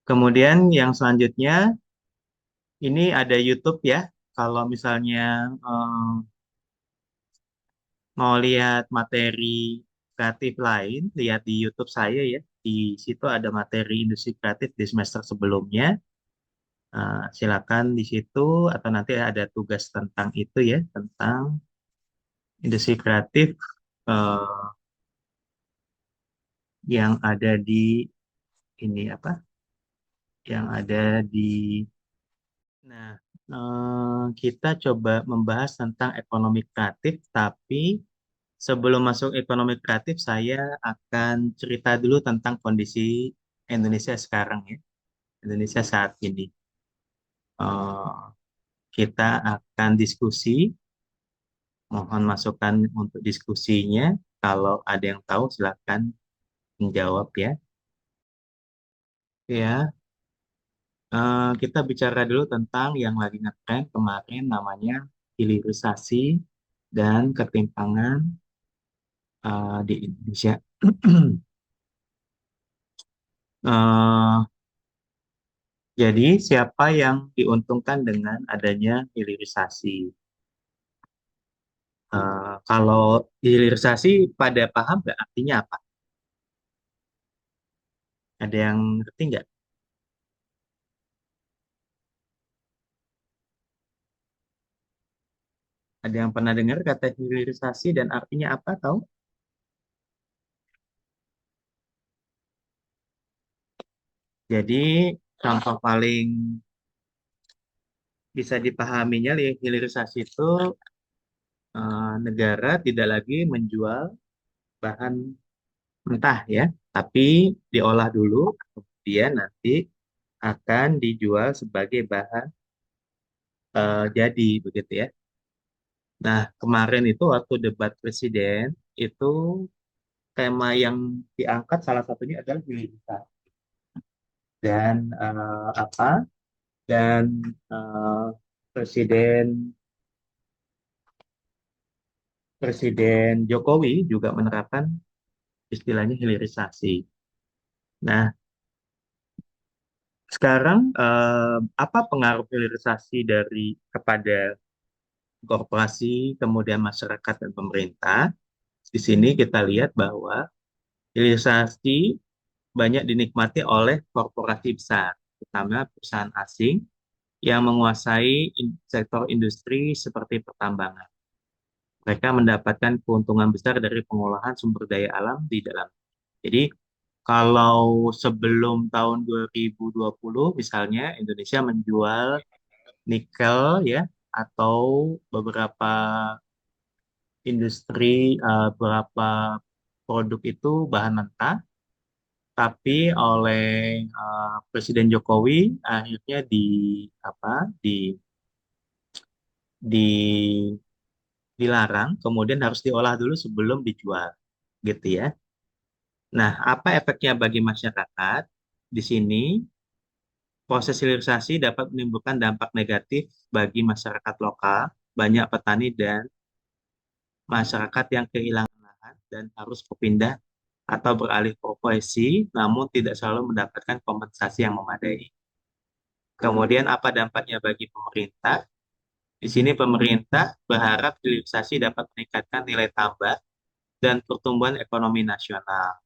Kemudian yang selanjutnya ini ada YouTube ya. Kalau misalnya mau lihat materi kreatif lain, lihat di YouTube saya ya. Di situ ada materi industri kreatif di semester sebelumnya. Silakan di situ atau nanti ada tugas tentang itu ya, tentang industri kreatif eh, yang ada di ini apa? Yang ada di Nah, kita coba membahas tentang ekonomi kreatif, tapi sebelum masuk ekonomi kreatif, saya akan cerita dulu tentang kondisi Indonesia sekarang ya, Indonesia saat ini. Eh, kita akan diskusi, mohon masukan untuk diskusinya. Kalau ada yang tahu, silakan menjawab ya. Ya, kita bicara dulu tentang yang lagi ngetren kemarin namanya hilirisasi dan ketimpangan di Indonesia. Eh, jadi siapa yang diuntungkan dengan adanya hilirisasi? Kalau hilirisasi pada paham nggak artinya apa? Ada yang ngerti nggak? Ada yang pernah dengar kata hilirisasi dan artinya apa? Tahu? Jadi contoh paling bisa dipahaminya hilirisasi itu negara tidak lagi menjual bahan mentah ya, tapi diolah dulu, kemudian nanti akan dijual sebagai bahan jadi begitu ya. Nah, kemarin itu waktu debat presiden itu tema yang diangkat salah satunya adalah hilirisasi dan apa? Dan eh, presiden Presiden Jokowi juga menerapkan istilahnya hilirisasi. Nah, sekarang apa pengaruh hilirisasi kepada korporasi, kemudian masyarakat dan pemerintah? Di sini kita lihat bahwa hilirisasi banyak dinikmati oleh korporasi besar, terutama perusahaan asing yang menguasai sektor industri seperti pertambangan. Mereka mendapatkan keuntungan besar dari pengolahan sumber daya alam di dalam. Jadi, kalau sebelum tahun 2020 misalnya Indonesia menjual nikel ya atau beberapa industri beberapa produk itu bahan mentah, tapi oleh Presiden Jokowi akhirnya apa di di dilarang, kemudian harus diolah dulu sebelum dijual, gitu ya. Nah, apa efeknya bagi masyarakat? Di sini proses hilirisasi dapat menimbulkan dampak negatif bagi masyarakat lokal, banyak petani dan masyarakat yang kehilangan lahan dan harus berpindah atau beralih profesi, namun tidak selalu mendapatkan kompensasi yang memadai. Kemudian apa dampaknya bagi pemerintah? Di sini pemerintah berharap hilirisasi dapat meningkatkan nilai tambah dan pertumbuhan ekonomi nasional.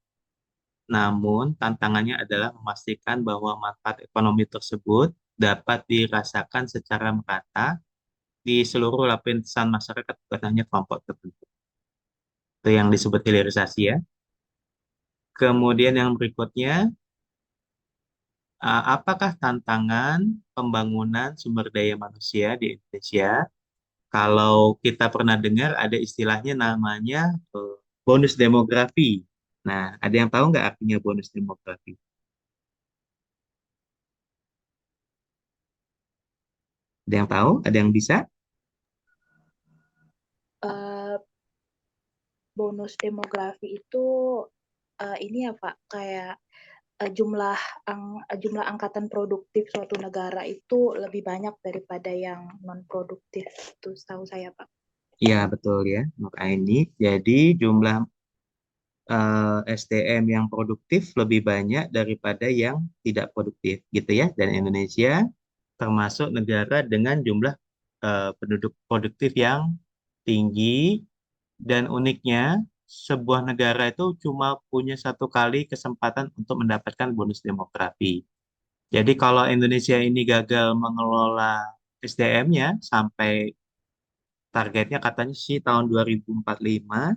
Namun, tantangannya adalah memastikan bahwa manfaat ekonomi tersebut dapat dirasakan secara merata di seluruh lapisan masyarakat, bukan hanya kelompok tertentu. Itu yang disebut hilirisasi ya. Kemudian yang berikutnya, apakah tantangan pembangunan sumber daya manusia di Indonesia? Kalau kita pernah dengar ada istilahnya namanya bonus demografi. Nah, ada yang tahu nggak artinya bonus demografi? Ada yang tahu? Ada yang bisa? Eh, Bonus demografi itu ini ya Pak, kayak jumlah angkatan produktif suatu negara itu lebih banyak daripada yang non produktif, itu setahu saya Pak. Iya, betul ya, Nur Aini. Jadi jumlah SDM yang produktif lebih banyak daripada yang tidak produktif, gitu ya. Dan Indonesia termasuk negara dengan jumlah penduduk produktif yang tinggi, dan uniknya sebuah negara itu cuma punya satu kali kesempatan untuk mendapatkan bonus demografi. Jadi kalau Indonesia ini gagal mengelola SDM-nya sampai targetnya katanya sih tahun 2045,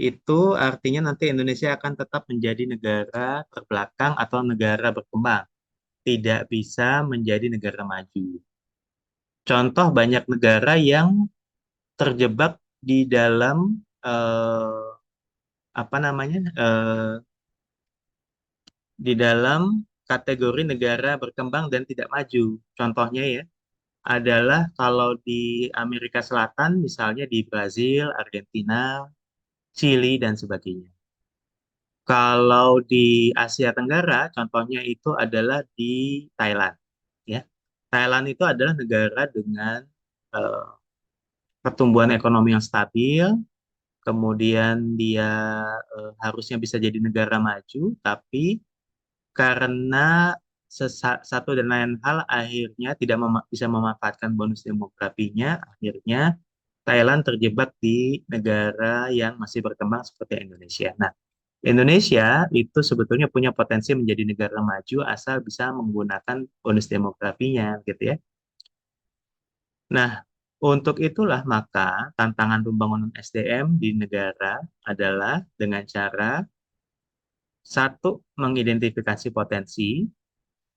itu artinya nanti Indonesia akan tetap menjadi negara terbelakang atau negara berkembang, tidak bisa menjadi negara maju. Contoh banyak negara yang terjebak di dalam apa namanya di dalam kategori negara berkembang dan tidak maju. Contohnya ya adalah kalau di Amerika Selatan misalnya di Brazil, Argentina, Chili dan sebagainya. Kalau di Asia Tenggara, contohnya itu adalah di Thailand. Ya, Thailand itu adalah negara dengan eh, pertumbuhan ekonomi yang stabil, kemudian dia harusnya bisa jadi negara maju, tapi karena satu dan lain hal akhirnya tidak bisa memanfaatkan bonus demografinya, akhirnya Thailand terjebak di negara yang masih berkembang seperti Indonesia. Nah, Indonesia itu sebetulnya punya potensi menjadi negara maju asal bisa menggunakan bonus demografinya, gitu ya. Nah, untuk itulah maka tantangan pembangunan SDM di negara adalah dengan cara satu, mengidentifikasi potensi,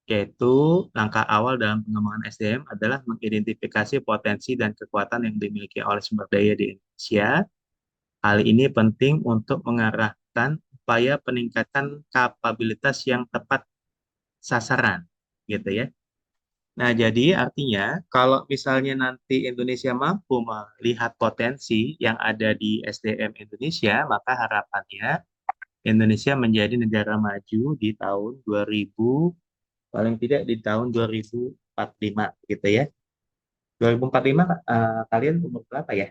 yaitu langkah awal dalam pengembangan SDM adalah mengidentifikasi potensi dan kekuatan yang dimiliki oleh sumber daya di Indonesia. Hal ini penting untuk mengarahkan upaya peningkatan kapabilitas yang tepat sasaran, gitu ya. Nah, jadi artinya kalau misalnya nanti Indonesia mampu melihat potensi yang ada di SDM Indonesia, maka harapannya Indonesia menjadi negara maju di tahun 2000, paling tidak di tahun 2045, gitu ya. 2045 kalian umur berapa ya?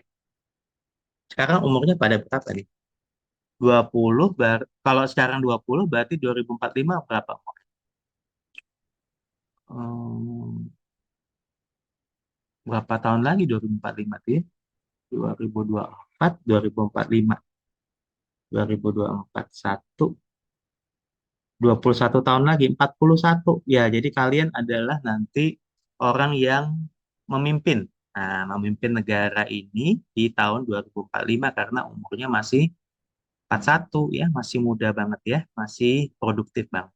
Sekarang umurnya pada berapa nih? 20, kalau sekarang 20 berarti 2045 berapa umur? Hmm, berapa tahun lagi 2045 tuh ya? 2024, 2045, 2024, 21 tahun lagi, 41. Ya, jadi kalian adalah nanti orang yang memimpin. Nah, memimpin negara ini di tahun 2045 karena umurnya masih 41 ya, masih muda banget ya, masih produktif banget.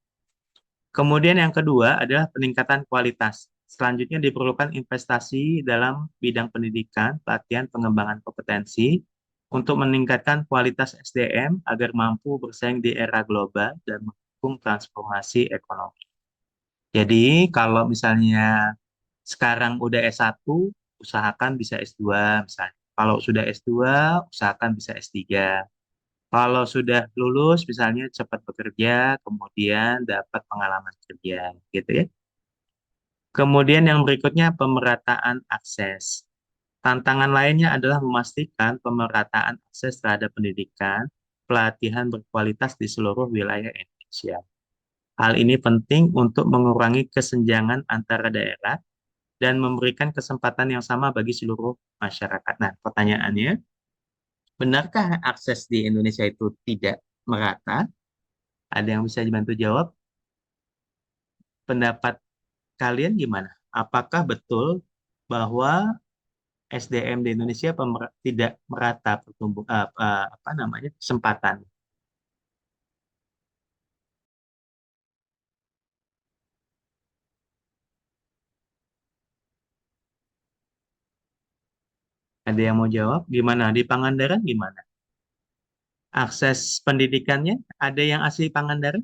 Kemudian yang kedua adalah peningkatan kualitas. Selanjutnya diperlukan investasi dalam bidang pendidikan, pelatihan, pengembangan kompetensi untuk meningkatkan kualitas SDM agar mampu bersaing di era global dan mendukung transformasi ekonomi. Jadi kalau misalnya sekarang udah S1, usahakan bisa S2 misalnya. Kalau sudah S2, usahakan bisa S3. Kalau sudah lulus, misalnya cepat bekerja, kemudian dapat pengalaman kerja, gitu ya. Kemudian yang berikutnya pemerataan akses. Tantangan lainnya adalah memastikan pemerataan akses terhadap pendidikan, pelatihan berkualitas di seluruh wilayah Indonesia. Hal ini penting untuk mengurangi kesenjangan antara daerah dan memberikan kesempatan yang sama bagi seluruh masyarakat. Nah, pertanyaannya, benarkah akses di Indonesia itu tidak merata? Ada yang bisa dibantu jawab? Pendapat kalian gimana? Apakah betul bahwa SDM di Indonesia tidak merata apa namanya kesempatan? Ada yang mau jawab? Gimana di Pangandaran gimana? Akses pendidikannya ada yang asli Pangandaran?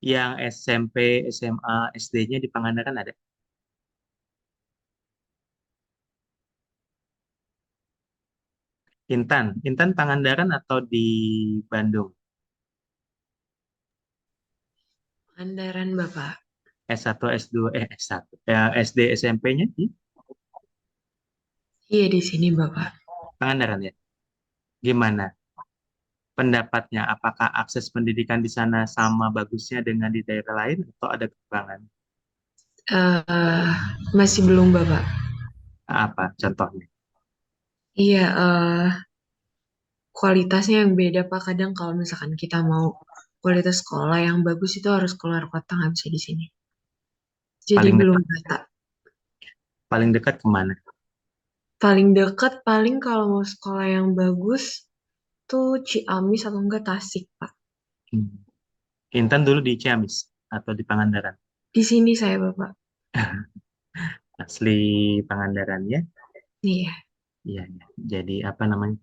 Yang SMP, SMA, SD-nya di Pangandaran ada? Intan, Intan Pangandaran atau di Bandung? Andaran Bapak. S1, S2, S1, ya, SD, SMP-nya di Iya di sini Bapak. Pangandaran ya? Gimana? pendapatnya, apakah akses pendidikan di sana sama bagusnya dengan di daerah lain atau ada kekurangan? Eh, Masih belum, Bapak. Apa contohnya? Iya, kualitasnya yang beda, Pak. Kadang kalau misalkan kita mau kualitas sekolah yang bagus itu harus keluar kota, nggak bisa di sini. Jadi Paling belum dekat, data. paling dekat kemana? Paling dekat paling kalau mau sekolah yang bagus tuh Ciamis atau enggak Tasik, Pak. Hmm. Intan dulu di Ciamis atau di Pangandaran? Di sini saya, Bapak. Asli Pangandaran ya? Iya. Iya, iya. Jadi apa namanya?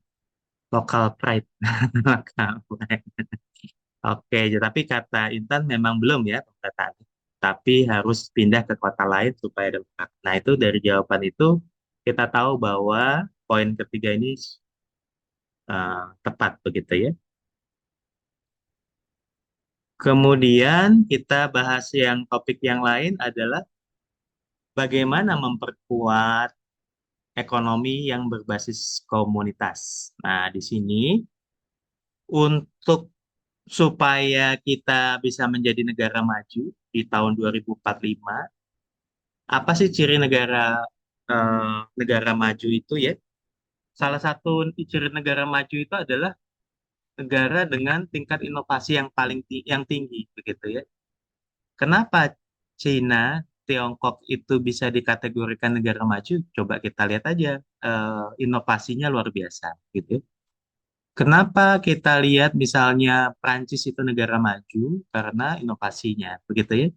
Local pride. Local pride. Oke, tapi kata Intan memang belum ya pendataan. Tapi harus pindah ke kota lain supaya dekat. Nah, itu dari jawaban itu kita tahu bahwa poin ketiga ini tepat begitu ya. Kemudian kita bahas yang topik yang lain adalah bagaimana memperkuat ekonomi yang berbasis komunitas. Nah, di sini untuk supaya kita bisa menjadi negara maju di tahun 2045, apa sih ciri negara maju itu ya? Salah satu ciri negara maju itu adalah negara dengan tingkat inovasi yang yang tinggi begitu ya. Kenapa Cina, Tiongkok itu bisa dikategorikan negara maju? Coba kita lihat aja, inovasinya luar biasa gitu ya. Kenapa kita lihat misalnya Prancis itu negara maju? Karena inovasinya begitu ya.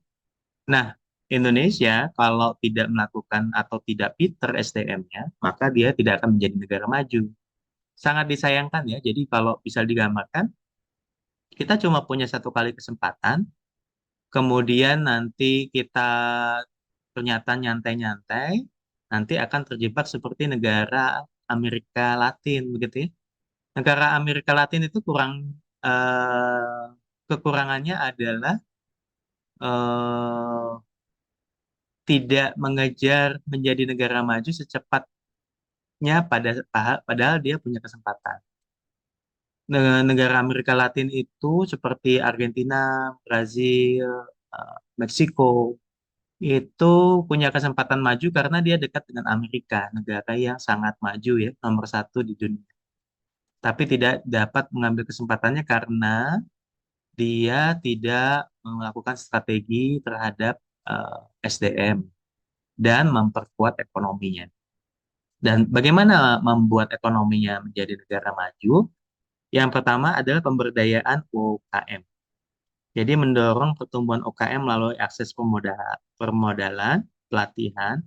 Nah, Indonesia kalau tidak melakukan atau tidak pinter SDM-nya, maka dia tidak akan menjadi negara maju. Sangat disayangkan ya. Jadi kalau bisa digambarkan, kita cuma punya satu kali kesempatan, kemudian nanti kita ternyata nyantai-nyantai, nanti akan terjebak seperti negara Amerika Latin, begitu ya. Negara Amerika Latin itu kekurangannya adalah eh, tidak mengejar menjadi negara maju secepatnya padahal dia punya kesempatan. Negara Amerika Latin itu seperti Argentina, Brazil, Meksiko itu punya kesempatan maju karena dia dekat dengan Amerika, negara yang sangat maju ya, nomor satu di dunia. Tapi tidak dapat mengambil kesempatannya karena dia tidak melakukan strategi terhadap SDM dan memperkuat ekonominya. Dan bagaimana membuat ekonominya menjadi negara maju? Yang pertama adalah pemberdayaan UKM. Jadi mendorong pertumbuhan UKM melalui akses permodalan, pelatihan,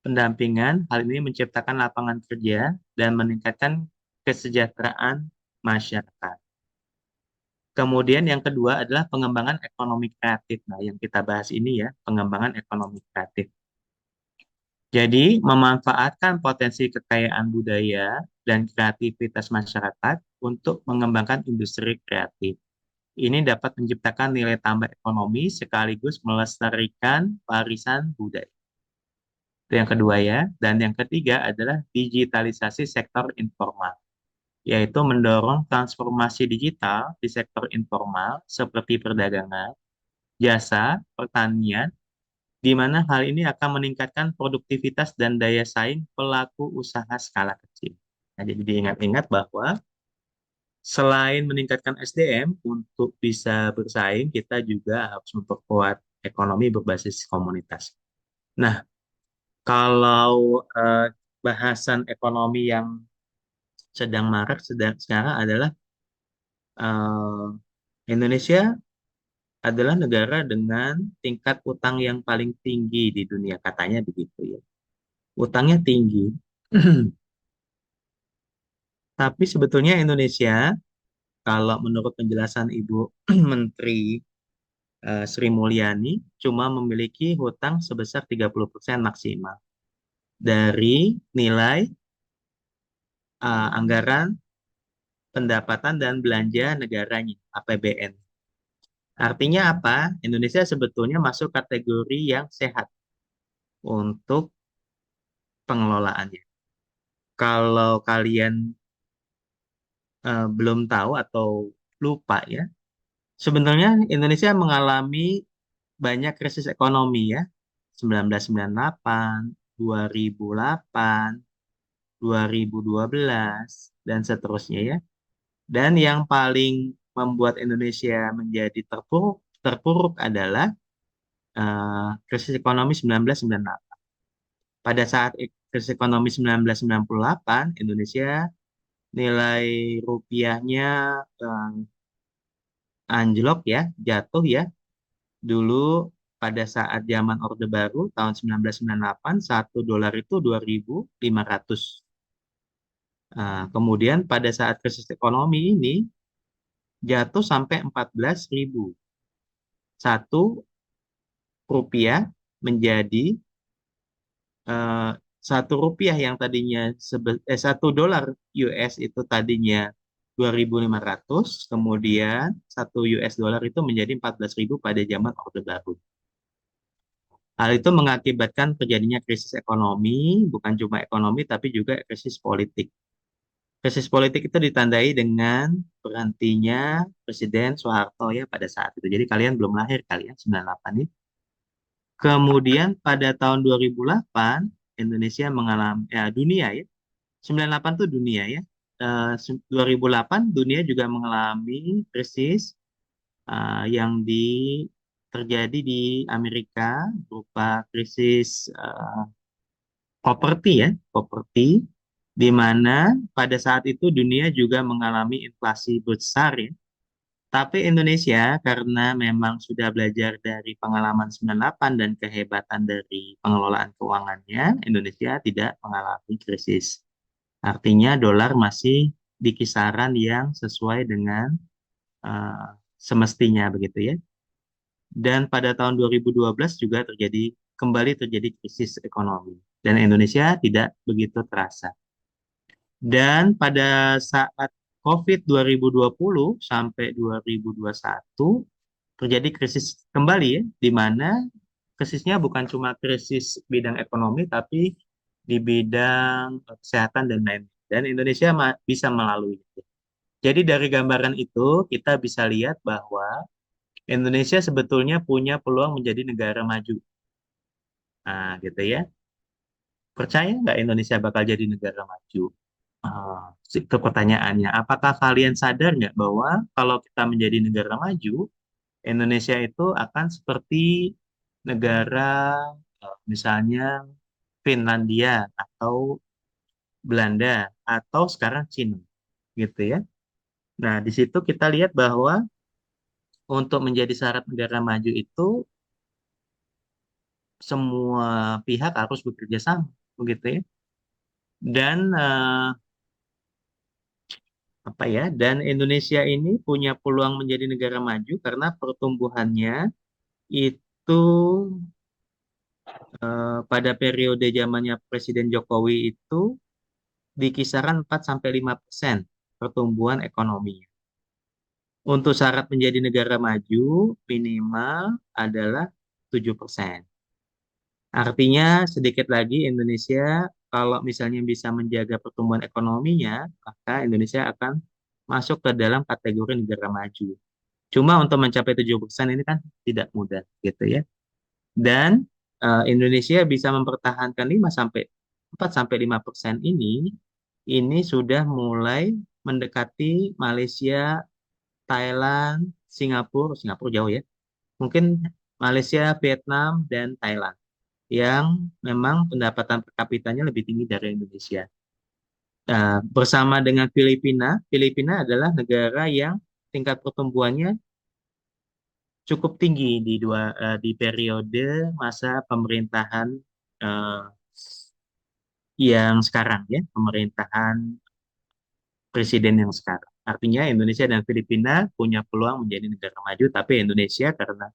pendampingan. Hal ini menciptakan lapangan kerja dan meningkatkan kesejahteraan masyarakat. Kemudian yang kedua adalah pengembangan ekonomi kreatif. Nah, yang kita bahas ini ya, pengembangan ekonomi kreatif. Jadi, memanfaatkan potensi kekayaan budaya dan kreativitas masyarakat untuk mengembangkan industri kreatif. Ini dapat menciptakan nilai tambah ekonomi sekaligus melestarikan warisan budaya. Itu yang kedua ya. Dan yang ketiga adalah digitalisasi sektor informal, yaitu mendorong transformasi digital di sektor informal seperti perdagangan, jasa, pertanian, di mana hal ini akan meningkatkan produktivitas dan daya saing pelaku usaha skala kecil. Nah, jadi diingat-ingat bahwa selain meningkatkan SDM, untuk bisa bersaing, kita juga harus memperkuat ekonomi berbasis komunitas. Nah, kalau bahasan ekonomi yang sedang marak sekarang adalah Indonesia adalah negara dengan tingkat utang yang paling tinggi di dunia, katanya begitu ya. Utangnya tinggi, tapi sebetulnya Indonesia, kalau menurut penjelasan Ibu Menteri Sri Mulyani, cuma memiliki hutang sebesar 30% maksimal dari nilai anggaran pendapatan dan belanja negaranya, APBN. Artinya apa? Indonesia sebetulnya masuk kategori yang sehat untuk pengelolaannya. Kalau kalian belum tahu atau lupa ya, sebenarnya Indonesia mengalami banyak krisis ekonomi ya, 1998, 2008, 2012, dan seterusnya ya. Dan yang paling membuat Indonesia menjadi terpuruk terpuruk adalah krisis ekonomi 1998. Pada saat krisis ekonomi 1998, Indonesia nilai rupiahnya eh, anjlok ya, jatuh ya. Dulu pada saat zaman Orde Baru tahun 1998, satu dolar itu 2.500. Kemudian pada saat krisis ekonomi ini jatuh sampai 14.000. Satu rupiah menjadi eh, satu rupiah yang tadinya 1 dolar US itu tadinya 2.500, kemudian 1 US dollar itu menjadi 14.000 pada zaman Orde Baru. Hal itu mengakibatkan terjadinya krisis ekonomi, bukan cuma ekonomi tapi juga krisis politik. Krisis politik itu ditandai dengan berhentinya Presiden Soeharto ya pada saat itu. Jadi kalian belum lahir kalian 98 ini. Kemudian pada tahun 2008 Indonesia mengalami dunia ya. 98 itu dunia ya. 2008 dunia juga mengalami krisis yang terjadi di Amerika berupa krisis properti ya, properti di mana pada saat itu dunia juga mengalami inflasi besar ya. Tapi Indonesia karena memang sudah belajar dari pengalaman 98 dan kehebatan dari pengelolaan keuangannya, Indonesia tidak mengalami krisis. Artinya dolar masih di kisaran yang sesuai dengan eh, semestinya begitu ya. Dan pada tahun 2012 juga kembali terjadi krisis ekonomi dan Indonesia tidak begitu terasa. Dan pada saat COVID 2020 sampai 2021 terjadi krisis kembali ya, di mana krisisnya bukan cuma krisis bidang ekonomi tapi di bidang kesehatan dan lain. Dan Indonesia bisa melalui itu. Jadi dari gambaran itu kita bisa lihat bahwa Indonesia sebetulnya punya peluang menjadi negara maju. Nah, gitu ya. Percaya nggak Indonesia bakal jadi negara maju? Itu pertanyaannya. Apakah kalian sadar nggak bahwa kalau kita menjadi negara maju, Indonesia itu akan seperti negara misalnya Finlandia atau Belanda atau sekarang Cina, gitu ya. Nah, di situ kita lihat bahwa untuk menjadi syarat negara maju itu semua pihak harus bekerja sama, begitu ya. Dan apa ya? Dan Indonesia ini punya peluang menjadi negara maju karena pertumbuhannya itu pada periode zamannya Presiden Jokowi itu di kisaran 4-5% pertumbuhan ekonominya. Untuk syarat menjadi negara maju minimal adalah 7%. Artinya sedikit lagi Indonesia kalau misalnya bisa menjaga pertumbuhan ekonominya, maka Indonesia akan masuk ke dalam kategori negara maju. Cuma untuk mencapai 7% ini kan tidak mudah gitu ya. Dan Indonesia bisa mempertahankan 4-5% ini sudah mulai mendekati Malaysia, Thailand, Singapura, Singapura jauh ya. Mungkin Malaysia, Vietnam, dan Thailand yang memang pendapatan per kapitanya lebih tinggi dari Indonesia. Bersama dengan Filipina, Filipina adalah negara yang tingkat pertumbuhannya cukup tinggi di periode masa pemerintahan eh, yang sekarang ya, pemerintahan presiden yang sekarang. Artinya Indonesia dan Filipina punya peluang menjadi negara maju, tapi Indonesia karena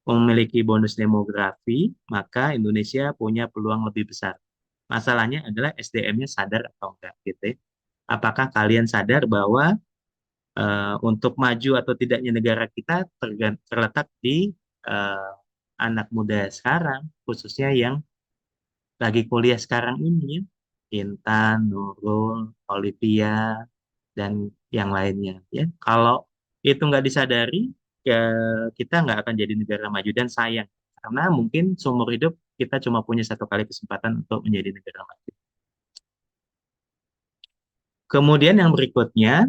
memiliki bonus demografi, maka Indonesia punya peluang lebih besar. Masalahnya adalah SDM-nya sadar atau enggak gitu ya. Apakah kalian sadar bahwa untuk maju atau tidaknya negara kita terletak di eh, anak muda sekarang, khususnya yang lagi kuliah sekarang ini ya. Intan, Nurul, Olivia, dan yang lainnya ya. Kalau itu nggak disadari, ya kita nggak akan jadi negara maju dan sayang karena mungkin seumur hidup kita cuma punya satu kali kesempatan untuk menjadi negara maju. Kemudian yang berikutnya,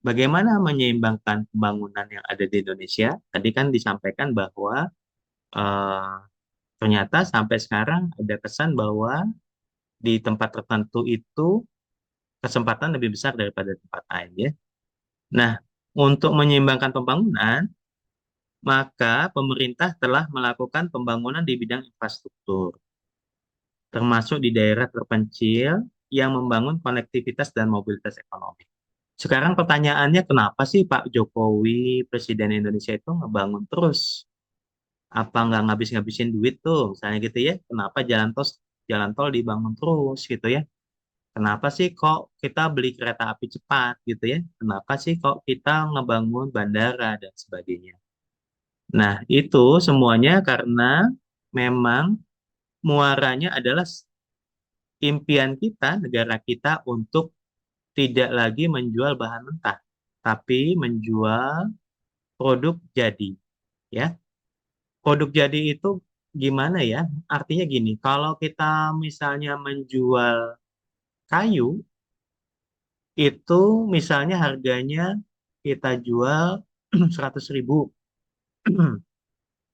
bagaimana menyeimbangkan pembangunan yang ada di Indonesia? Tadi kan disampaikan bahwa eh, ternyata sampai sekarang ada kesan bahwa di tempat tertentu itu kesempatan lebih besar daripada tempat lain ya. Nah, untuk menyeimbangkan pembangunan, maka pemerintah telah melakukan pembangunan di bidang infrastruktur, termasuk di daerah terpencil yang membangun konektivitas dan mobilitas ekonomi. Sekarang pertanyaannya, kenapa sih Pak Jokowi, Presiden Indonesia itu ngebangun terus? Apa nggak ngabis-ngabisin duit tuh, misalnya gitu ya? Kenapa jalan tol dibangun terus gitu ya? Kenapa sih kok kita beli kereta api cepat gitu ya? Kenapa sih kok kita ngebangun bandara dan sebagainya? Nah, itu semuanya karena memang muaranya adalah impian kita, negara kita untuk tidak lagi menjual bahan mentah, tapi menjual produk jadi, ya. Produk jadi itu gimana ya? Artinya gini, kalau kita misalnya menjual kayu, itu misalnya harganya kita jual 100.000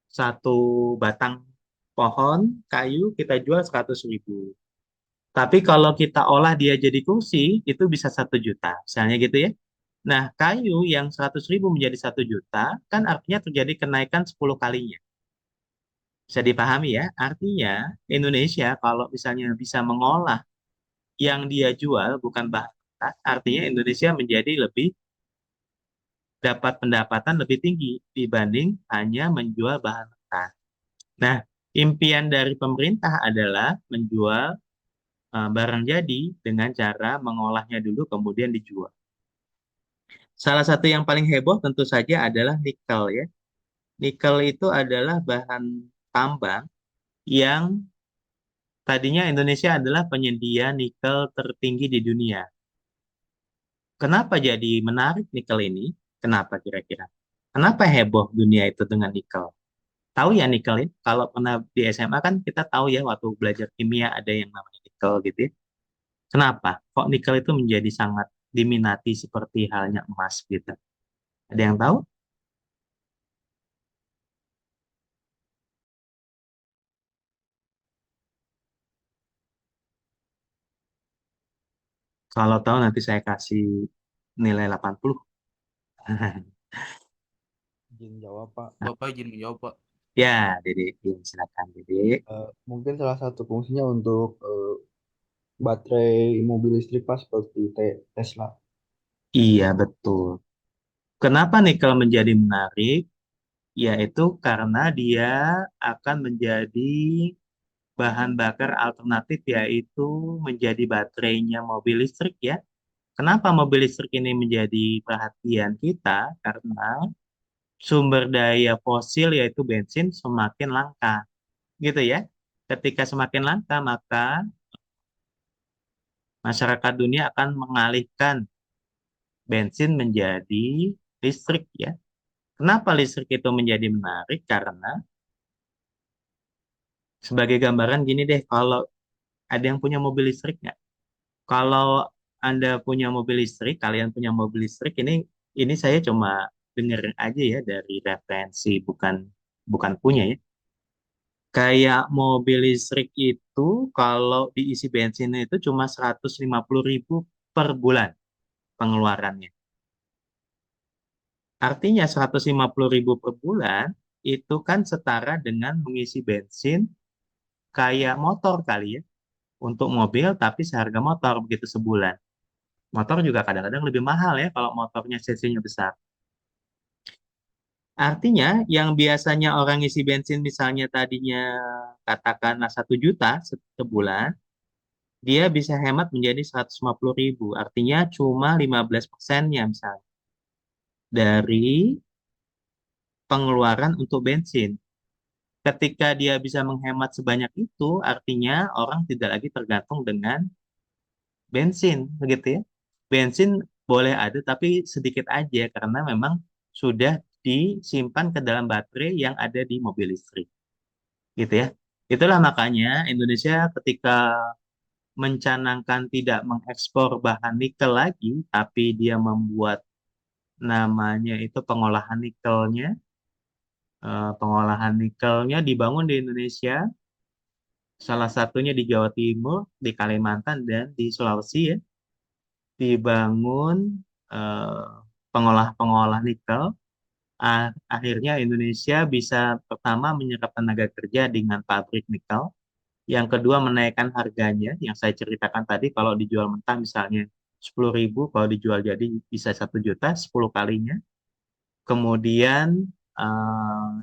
satu batang pohon kayu kita jual 100.000. Tapi kalau kita olah dia jadi kursi, itu bisa 1 juta, misalnya gitu ya. Nah, kayu yang 100.000 menjadi 1 juta, kan artinya terjadi kenaikan 10 kalinya. Bisa dipahami ya, artinya Indonesia kalau misalnya bisa mengolah yang dia jual bukan bahan mentah, artinya Indonesia menjadi lebih dapat pendapatan lebih tinggi dibanding hanya menjual bahan mentah. Nah, impian dari pemerintah adalah menjual barang jadi dengan cara mengolahnya dulu kemudian dijual. Salah satu yang paling heboh tentu saja adalah nikel ya. Nikel itu adalah bahan tambang yang tadinya Indonesia adalah penyedia nikel tertinggi di dunia. Kenapa jadi menarik nikel ini? Kenapa kira-kira? Kenapa heboh dunia itu dengan nikel? Tahu ya nikel ya? Kalau pernah di SMA kan kita tahu ya waktu belajar kimia ada yang namanya nikel gitu ya. Kenapa? Kok nikel itu menjadi sangat diminati seperti halnya emas gitu? Ada yang tahu? Kalau tahu nanti saya kasih nilai 80. Izin jawab, Pak. Bapak izin menjawab, Pak. Ya, Dede, silakan Dede. Mungkin salah satu fungsinya untuk baterai mobil listrik, Pak, seperti Tesla. Iya, betul. Kenapa nikel menjadi menarik? Yaitu karena dia akan menjadi bahan bakar alternatif, yaitu menjadi baterainya mobil listrik ya. Kenapa mobil listrik ini menjadi perhatian kita? Karena sumber daya fosil yaitu bensin semakin langka, gitu ya. Ketika semakin langka, maka masyarakat dunia akan mengalihkan bensin menjadi listrik ya. Kenapa listrik itu menjadi menarik? Karena sebagai gambaran gini deh, kalau ada yang punya mobil listrik nggak? Kalau Anda punya mobil listrik, kalian punya mobil listrik, ini saya cuma denger aja ya dari referensi, bukan bukan punya ya. Kayak mobil listrik itu kalau diisi bensinnya itu cuma 150.000 per bulan pengeluarannya. Artinya 150.000 per bulan itu kan setara dengan mengisi bensin kayak motor kali ya. Untuk mobil tapi seharga motor begitu sebulan. Motor juga kadang-kadang lebih mahal ya kalau motornya cc-nya besar. Artinya yang biasanya orang isi bensin misalnya tadinya katakanlah 1 juta sebulan, dia bisa hemat menjadi 150.000. Artinya cuma 15%-nya misalnya dari pengeluaran untuk bensin. Ketika dia bisa menghemat sebanyak itu, artinya orang tidak lagi tergantung dengan bensin, begitu ya. bensin boleh ada tapi sedikit aja karena memang sudah disimpan ke dalam baterai yang ada di mobil listrik, gitu ya. Itulah makanya Indonesia ketika mencanangkan tidak mengekspor bahan nikel lagi, tapi dia membuat namanya itu pengolahan nikelnya. Pengolahan nikelnya dibangun di Indonesia, salah satunya di Jawa Timur, di Kalimantan, dan di Sulawesi ya. Dibangun eh, pengolah nikel. Akhirnya Indonesia bisa pertama menyerap tenaga kerja dengan pabrik nikel. Yang kedua menaikkan harganya, yang saya ceritakan tadi, kalau dijual mentah misalnya 10.000, kalau dijual jadi bisa 1 juta, 10 kalinya. Kemudian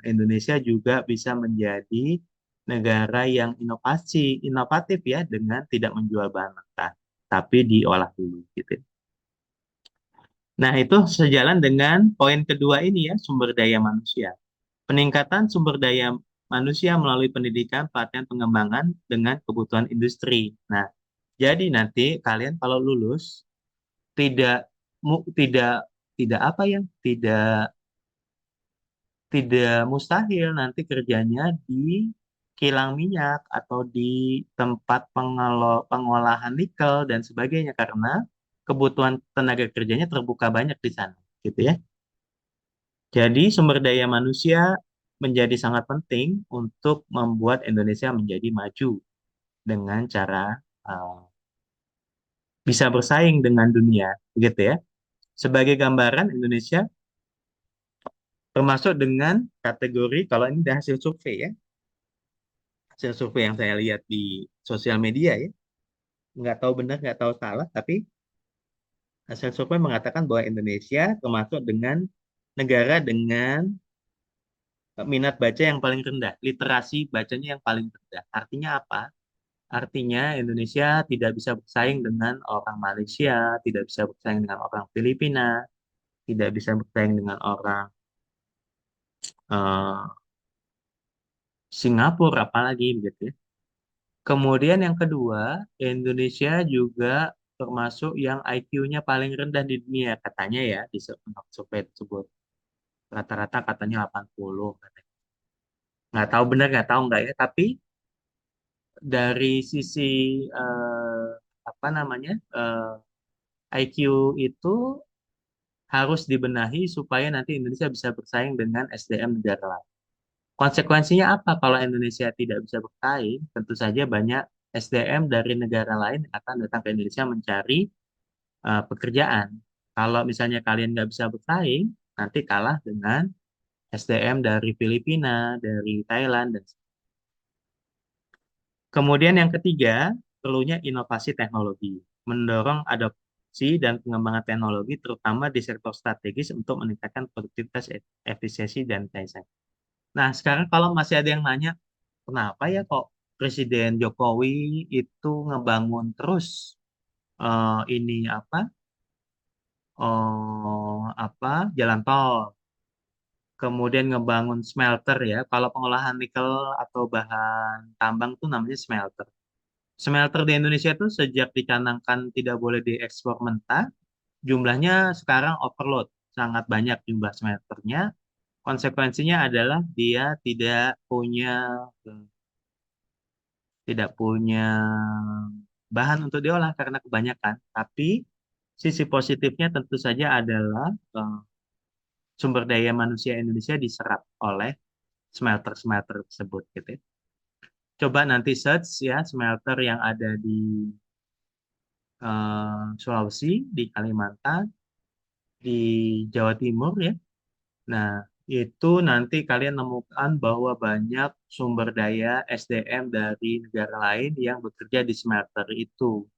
Indonesia juga bisa menjadi negara yang inovatif ya dengan tidak menjual bahan mentah, tapi diolah dulu gitu. Nah, itu sejalan dengan poin kedua ini ya, sumber daya manusia. Peningkatan sumber daya manusia melalui pendidikan, pelatihan, pengembangan dengan kebutuhan industri. Nah, jadi nanti kalian kalau lulus tidak tidak apa ya, tidak mustahil nanti kerjanya di kilang minyak atau di tempat pengolahan nikel dan sebagainya karena kebutuhan tenaga kerjanya terbuka banyak di sana, gitu ya. Jadi sumber daya manusia menjadi sangat penting untuk membuat Indonesia menjadi maju dengan cara uh, bisa bersaing dengan dunia, gitu ya. Sebagai gambaran Indonesia termasuk dengan kategori kalau ini dari hasil survei ya, hasil survei yang saya lihat di sosial media ya, nggak tahu benar nggak tahu salah, tapi hasil survei mengatakan bahwa Indonesia termasuk dengan negara dengan minat baca yang paling rendah, literasi bacanya yang paling rendah. Artinya apa? Artinya Indonesia tidak bisa bersaing dengan orang Malaysia, tidak bisa bersaing dengan orang Filipina, tidak bisa bersaing dengan orang eh, Singapura, apalagi begitu ya. Kemudian yang kedua, Indonesia juga termasuk yang IQ-nya paling rendah di dunia katanya ya di survei tersebut. Rata-rata katanya 80 katanya. Nggak tahu benar nggak tahu nggak ya, tapi dari sisi eh, apa namanya IQ itu harus dibenahi supaya nanti Indonesia bisa bersaing dengan SDM negara lain. Konsekuensinya apa kalau Indonesia tidak bisa bersaing? Tentu saja banyak SDM dari negara lain akan datang ke Indonesia mencari pekerjaan. Kalau misalnya kalian nggak bisa bersaing, nanti kalah dengan SDM dari Filipina, dari Thailand, dan kemudian yang ketiga, perlunya inovasi teknologi, mendorong adopsi dan pengembangan teknologi terutama di sektor strategis untuk meningkatkan produktivitas, efisiensi, dan daya saing. Nah, sekarang kalau masih ada yang nanya, kenapa ya kok Presiden Jokowi itu ngebangun terus ini jalan tol, kemudian ngebangun smelter ya. Kalau pengolahan nikel atau bahan tambang itu namanya smelter. Smelter di Indonesia itu sejak dicanangkan tidak boleh diekspor mentah, jumlahnya sekarang overload, sangat banyak jumlah smelternya. Konsekuensinya adalah dia tidak punya bahan untuk diolah karena kebanyakan. Tapi sisi positifnya tentu saja adalah sumber daya manusia Indonesia diserap oleh smelter-smelter tersebut gitu ya. Coba nanti search ya smelter yang ada di Sulawesi, di Kalimantan, di Jawa Timur ya. Nah, itu nanti kalian nemukan bahwa banyak sumber daya SDM dari negara lain yang bekerja di smelter itu.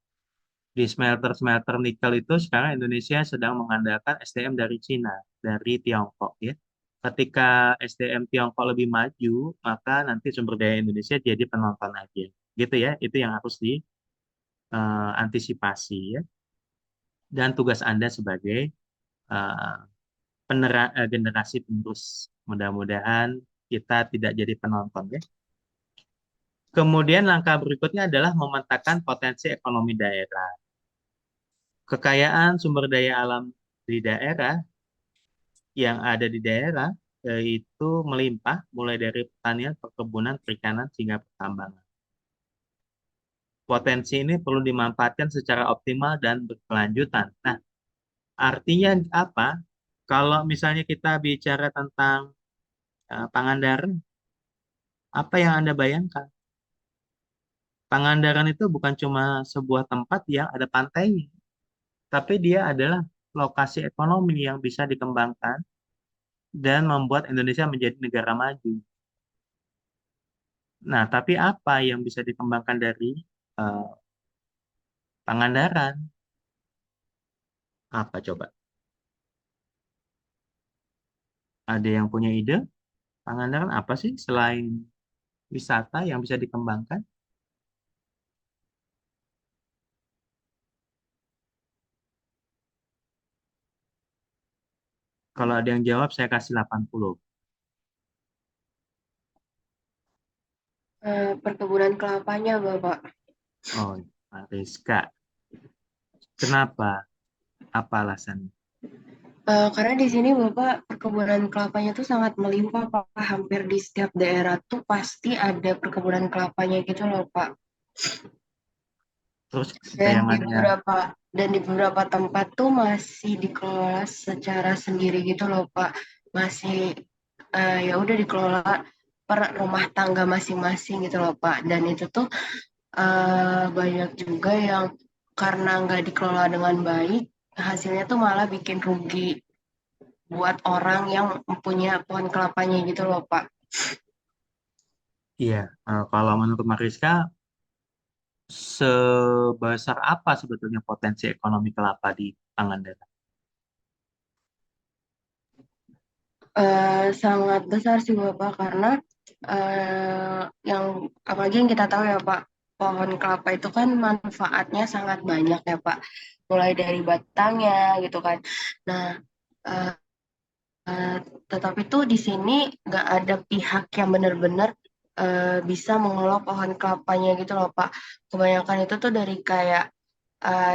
Di smelter-smelter nikel itu sekarang Indonesia sedang mengandalkan SDM dari Cina, dari Tiongkok ya. Ketika SDM Tiongkok lebih maju, maka nanti sumber daya Indonesia jadi penonton aja. Gitu ya, itu yang harus diantisipasi ya. Dan tugas Anda sebagai eh, generasi penerus. Mudah-mudahan kita tidak jadi penonton ya. Kemudian langkah berikutnya adalah memetakan potensi ekonomi daerah. Kekayaan sumber daya alam di daerah yang ada di daerah itu melimpah mulai dari pertanian, perkebunan, perikanan, hingga pertambangan. Potensi ini perlu dimanfaatkan secara optimal dan berkelanjutan. Nah, artinya apa? Kalau misalnya kita bicara tentang Pangandaran, apa yang Anda bayangkan? Pangandaran itu bukan cuma sebuah tempat yang ada pantainya, tapi dia adalah lokasi ekonomi yang bisa dikembangkan dan membuat Indonesia menjadi negara maju. Nah, tapi apa yang bisa dikembangkan dari eh, Pangandaran? Apa coba? Ada yang punya ide? Pangandaran apa sih selain wisata yang bisa dikembangkan? Kalau ada yang jawab, saya kasih 80. Perkebunan kelapanya, Bapak. Oh, Pak Rizka. Kenapa? Apa alasannya? Karena di sini Bapak perkebunan kelapanya tuh sangat melimpah, Pak. Hampir di setiap daerah tuh pasti ada perkebunan kelapanya gitu loh, Pak. Terus Dan di kekayaannya, beberapa tempat tuh masih dikelola secara sendiri gitu loh, Pak. Masih ya udah dikelola per rumah tangga masing-masing gitu loh, Pak. Dan itu tuh banyak juga yang karena nggak dikelola dengan baik, hasilnya tuh malah bikin rugi buat orang yang mempunyai pohon kelapanya gitu loh, Pak. iya, kalau menurut Pak Rizka, sebesar apa sebetulnya potensi ekonomi kelapa di Pangandaran? Sangat besar sih Bapak karena yang apalagi yang kita tahu ya Pak, pohon kelapa itu kan manfaatnya sangat banyak ya Pak. Mulai dari batangnya gitu kan. Nah, eh, eh, tetapi tuh di sini nggak ada pihak yang benar-benar bisa mengelola pohon kelapanya gitu loh Pak. Kebanyakan itu tuh dari kayak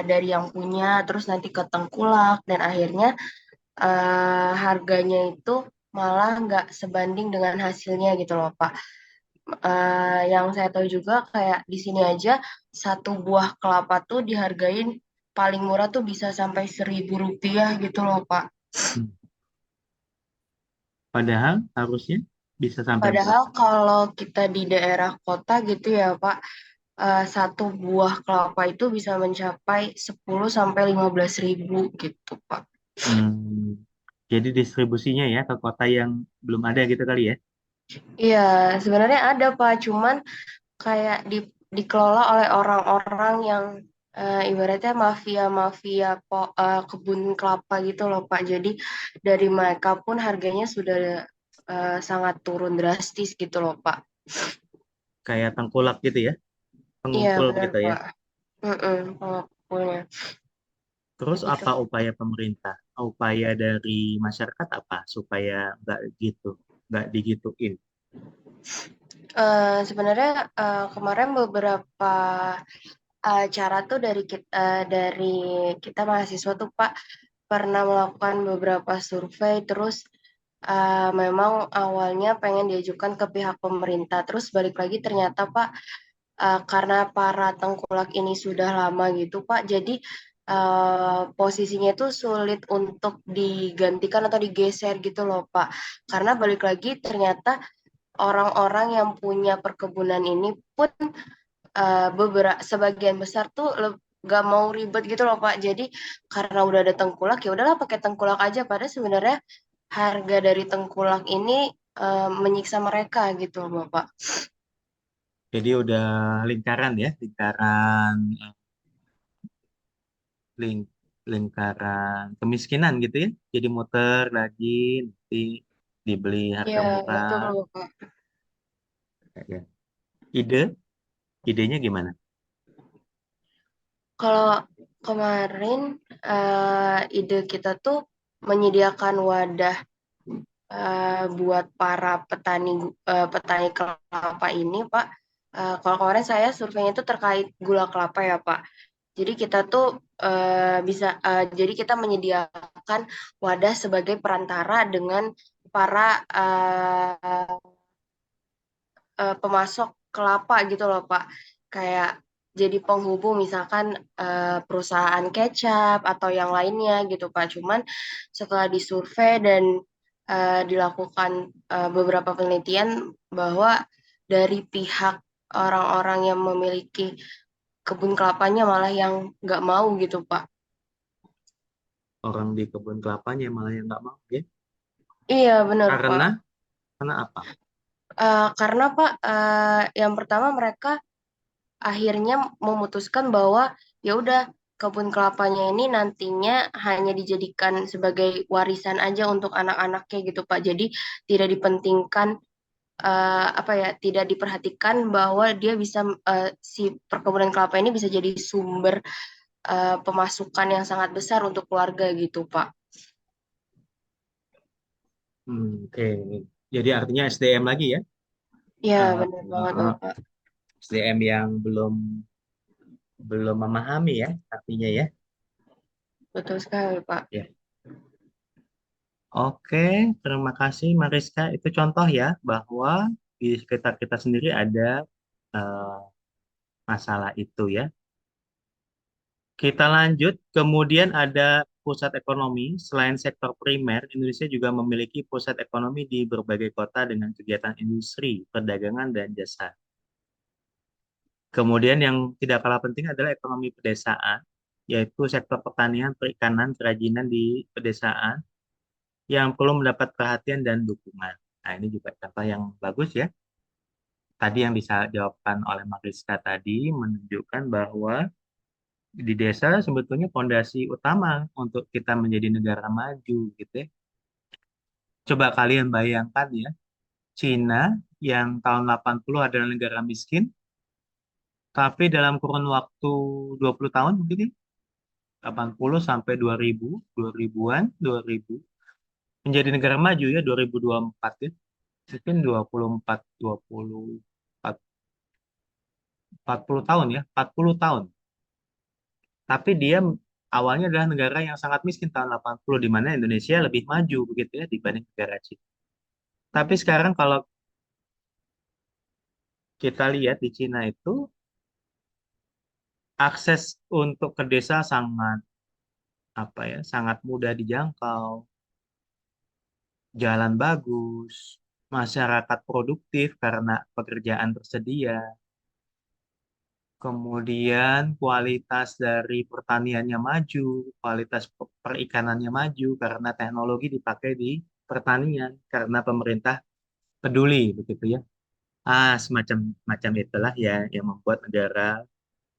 dari yang punya, terus nanti ke tengkulak dan akhirnya harganya itu malah nggak sebanding dengan hasilnya gitu loh Pak. Yang saya tahu juga kayak di sini aja satu buah kelapa tuh dihargain paling murah tuh bisa sampai 1.000 rupiah gitu loh Pak. Hmm. Padahal harusnya bisa sampai berapa? Padahal kalau kita di daerah kota gitu ya Pak, satu buah kelapa itu bisa mencapai 10 sampai 15.000 gitu Pak. Hmm, jadi distribusinya ya ke kota yang belum ada gitu kali ya? Iya, sebenarnya ada Pak, cuman kayak dikelola oleh orang-orang yang ibaratnya mafia-mafia kebun kelapa gitu loh Pak. Jadi dari mereka pun harganya sudah sangat turun drastis gitu loh Pak. Kayak tengkulak gitu ya? Iya Pengumpul benar gitu ya? Pak. Mm-mm, pengakuannya Terus gitu. apa upaya pemerintah? Upaya dari masyarakat apa supaya nggak gitu, nggak digituin? Sebenarnya kemarin beberapa cara tuh dari kita mahasiswa tuh Pak pernah melakukan beberapa survei terus memang awalnya pengen diajukan ke pihak pemerintah terus balik lagi ternyata Pak karena para tengkulak ini sudah lama gitu Pak jadi posisinya itu sulit untuk digantikan atau digeser gitu loh Pak karena balik lagi ternyata orang-orang yang punya perkebunan ini pun beberapa sebagian besar tuh gak mau ribet gitu loh Pak. Jadi karena udah ada tengkulak ya udahlah pakai tengkulak aja. Padahal sebenarnya harga dari tengkulak ini menyiksa mereka gitu loh Bapak. Jadi udah lingkaran ya, lingkaran ling lingkaran kemiskinan gitu ya. Jadi muter lagi, nanti dibeli harga Iya betul murah. Bapak. Ya. Idenya gimana? Kalau kemarin ide kita tuh menyediakan wadah buat para petani kelapa ini Pak. Kalau kemarin saya surveinya itu terkait gula kelapa ya Pak. Jadi kita tuh jadi kita menyediakan wadah sebagai perantara dengan para pemasok kelapa gitu loh Pak. Kayak jadi penghubung misalkan perusahaan kecap atau yang lainnya gitu Pak. Cuman setelah disurvei dan dilakukan beberapa penelitian bahwa dari pihak orang-orang yang memiliki kebun kelapanya malah yang nggak mau gitu Pak. Orang di kebun kelapanya malah yang nggak mau, ya. Iya benar Pak. Karena apa? Karena Pak, yang pertama mereka akhirnya memutuskan bahwa ya udah kebun kelapanya ini nantinya hanya dijadikan sebagai warisan aja untuk anak-anaknya gitu Pak. Jadi tidak dipentingkan tidak diperhatikan bahwa dia bisa si perkebunan kelapa ini bisa jadi sumber pemasukan yang sangat besar untuk keluarga gitu Pak. Oke. Jadi artinya SDM lagi ya? Ya Eh, benar banget eh, Pak. SDM yang belum belum memahami ya, artinya ya. Betul sekali Pak. Ya. Oke, terima kasih Mariska. Itu contoh ya bahwa di sekitar kita sendiri ada eh, masalah itu ya. Kita lanjut, kemudian ada pusat ekonomi. Selain sektor primer, Indonesia juga memiliki pusat ekonomi di berbagai kota dengan kegiatan industri, perdagangan, dan jasa. Kemudian yang tidak kalah penting adalah ekonomi pedesaan, yaitu sektor pertanian, perikanan, kerajinan di pedesaan yang perlu mendapat perhatian dan dukungan. Nah, ini juga contoh yang bagus ya. Tadi yang bisa jawaban oleh Mariska tadi menunjukkan bahwa di desa sebetulnya fondasi utama untuk kita menjadi negara maju gitu ya. Coba kalian bayangkan ya, Cina yang tahun 80 adalah negara miskin, tapi dalam kurun waktu 20 tahun mungkin ya, 80 sampai 2000, 2000-an, 2000 menjadi negara maju ya 2024 ya. Mungkin 24, 24, 40 tahun ya, 40 tahun. Tapi dia awalnya adalah negara yang sangat miskin tahun 80 di mana Indonesia lebih maju begitu ya dibanding negara Cina. Tapi sekarang kalau kita lihat di Cina itu akses untuk ke desa sangat sangat mudah dijangkau, jalan bagus, masyarakat produktif karena pekerjaan tersedia. Kemudian kualitas dari pertaniannya maju, kualitas perikanannya maju karena teknologi dipakai di pertanian karena pemerintah peduli begitu ya. Semacam macam itulah ya yang membuat negara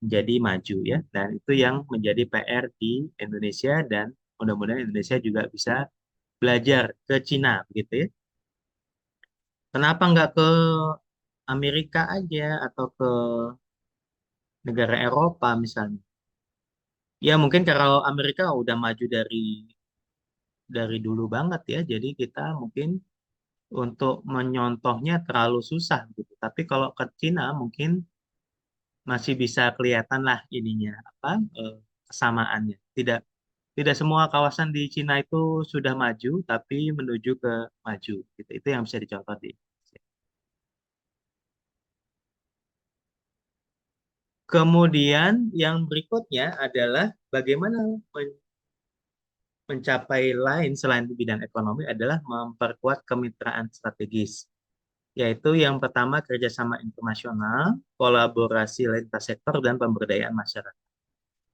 menjadi maju ya. Dan itu yang menjadi PR di Indonesia dan mudah-mudahan Indonesia juga bisa belajar ke Cina begitu ya. Kenapa nggak ke Amerika aja atau ke negara Eropa misalnya? Ya mungkin kalau Amerika udah maju dari dulu banget ya. Jadi kita mungkin untuk menyontohnya terlalu susah gitu. Tapi kalau ke Cina mungkin masih bisa kelihatan lah ininya kesamaannya. Tidak tidak semua kawasan di Cina itu sudah maju, tapi menuju ke maju. Gitu. Itu yang bisa dicontoh di Indonesia. Kemudian yang berikutnya adalah bagaimana mencapai lain selain di bidang ekonomi adalah memperkuat kemitraan strategis, yaitu yang pertama kerjasama internasional, kolaborasi lintas sektor, dan pemberdayaan masyarakat.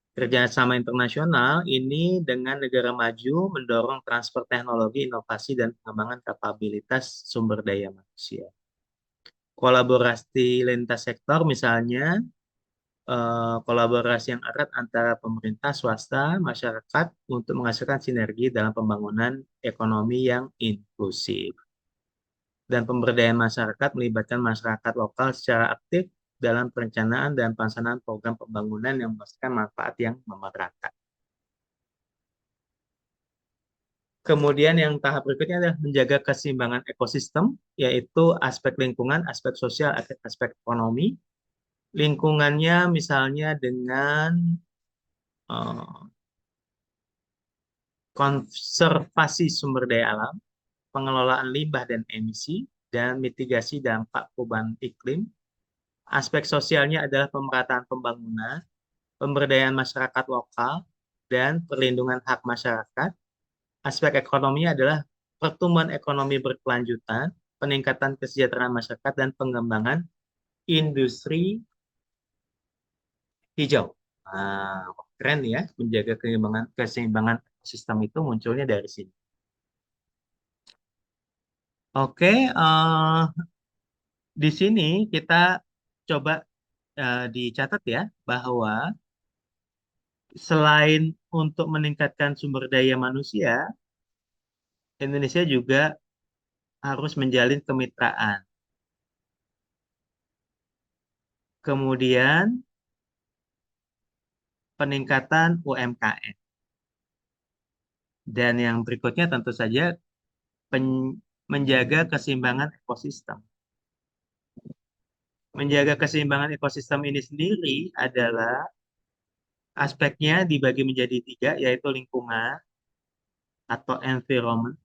Kerjasama internasional ini dengan negara maju mendorong transfer teknologi, inovasi, dan pengembangan kapabilitas sumber daya manusia. Kolaborasi lintas sektor misalnya kolaborasi yang erat antara pemerintah, swasta, masyarakat untuk menghasilkan sinergi dalam pembangunan ekonomi yang inklusif. Dan pemberdayaan masyarakat melibatkan masyarakat lokal secara aktif dalam perencanaan dan pelaksanaan program pembangunan yang menghasilkan manfaat yang merata. Kemudian yang tahap berikutnya adalah menjaga keseimbangan ekosistem, yaitu aspek lingkungan, aspek sosial, aspek ekonomi. Lingkungannya misalnya dengan eh, konservasi sumber daya alam, pengelolaan limbah dan emisi, dan mitigasi dampak perubahan iklim. Aspek sosialnya adalah pemerataan pembangunan, pemberdayaan masyarakat lokal, dan perlindungan hak masyarakat. Aspek ekonominya adalah pertumbuhan ekonomi berkelanjutan, peningkatan kesejahteraan masyarakat, dan pengembangan industri hijau. Nah, keren ya, menjaga keseimbangan sistem itu munculnya dari sini. Oke, di sini kita coba dicatat ya bahwa selain untuk meningkatkan sumber daya manusia, Indonesia juga harus menjalin kemitraan. Kemudian peningkatan UMKM. Dan yang berikutnya tentu saja menjaga keseimbangan ekosistem. Menjaga keseimbangan ekosistem ini sendiri adalah aspeknya dibagi menjadi 3, yaitu lingkungan atau environment.